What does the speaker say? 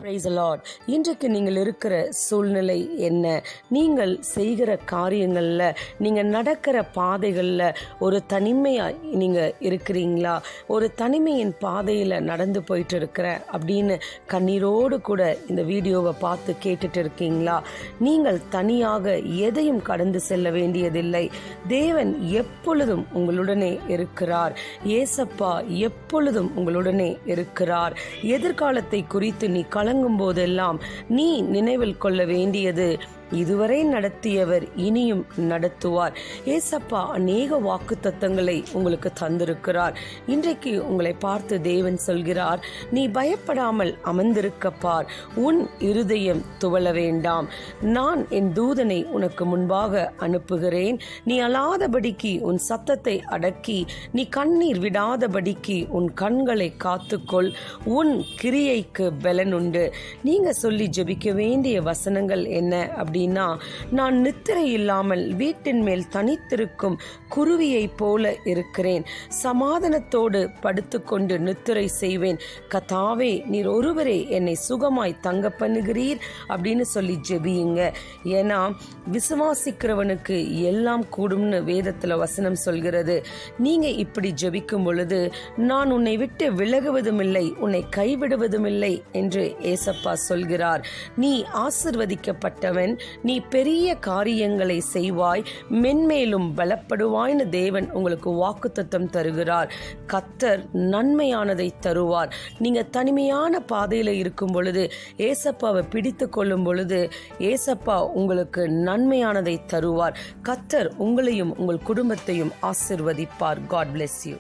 Price Lord. இன்றைக்கு நீங்கள் இருக்கிற சூழ்நிலை என்ன? நீங்கள் செய்கிற காரியங்களில், நீங்கள் நடக்கிற பாதைகளில் ஒரு தனிமையாக நீங்கள் இருக்கிறீங்களா? ஒரு தனிமையின் பாதையில் நடந்து போயிட்டு இருக்கிற அப்படின்னு கண்ணீரோடு கூட இந்த வீடியோவை பார்த்து கேட்டுட்டு இருக்கீங்களா? நீங்கள் தனியாக எதையும் கடந்து செல்ல வேண்டியதில்லை. தேவன் எப்பொழுதும் உங்களுடனே இருக்கிறார். ஏசப்பா எப்பொழுதும் உங்களுடனே இருக்கிறார். எதிர்காலத்தை குறித்து நீ கலங்கும் போதெல்லாம் நீ நினைவில் கொள்ள வேண்டியது, இதுவரை நடத்தியவர் இனியும் நடத்துவார். ஏசப்பா அநேக வாக்குத்தத்தங்களை உங்களுக்கு தந்திருக்கிறார். இன்றைக்கு உங்களை பார்த்து தேவன் சொல்கிறார், நீ பயப்படாமல் அமர்ந்திருக்க பார், உன் இருதயம் துவள வேண்டாம். நான் என் தூதனை உனக்கு முன்பாக அனுப்புகிறேன். நீ அழாதபடிக்கு உன் சத்தத்தை அடக்கி, நீ கண்ணீர் விடாதபடிக்கு உன் கண்களை காத்துக்கொள். உன் கிரியைக்கு பலனுண்டு. நீங்க சொல்லி ஜெபிக்க வேண்டிய வசனங்கள் என்ன அப்படின்னா, நான் நித்திரை இல்லாமல் வீட்டின் மேல் தனித்திருக்கும் குருவியை போல இருக்கிறேன். சமாதானத்தோடு படுத்துக்கொண்டு நித்திரை செய்வேன். கர்த்தாவே, நீர் ஒருவரே என்னை சுகமாய் தங்க பண்ணுகிறீர் அப்படின்னு சொல்லி ஜெபியுங்க. ஏன்னா விசுவாசிக்கிறவனுக்கு எல்லாம் கூடும்னு வேதத்துல வசனம் சொல்கிறது. நீங்க இப்படி ஜெபிக்கும் பொழுது, நான் உன்னை விட்டு விலகுவதும் இல்லை, உன்னை கைவிடுவதும் இல்லை என்று ஏசப்பா சொல்கிறார். நீ ஆசிர்வதிக்கப்பட்டவன், நீ பெரிய காரியங்களை செய்வாய், மென்மேலும் பலப்படுவாய்னு தேவன் உங்களுக்கு வாக்குத்தத்தம் தருகிறார். கர்த்தர் நன்மையானதை தருவார். நீங்க தனிமையான பாதையில இருக்கும் பொழுது, ஏசப்பாவை பிடித்து கொள்ளும் பொழுது, ஏசப்பா உங்களுக்கு நன்மையானதை தருவார். கர்த்தர் உங்களையும் உங்கள் குடும்பத்தையும் ஆசிர்வதிப்பார். God bless you.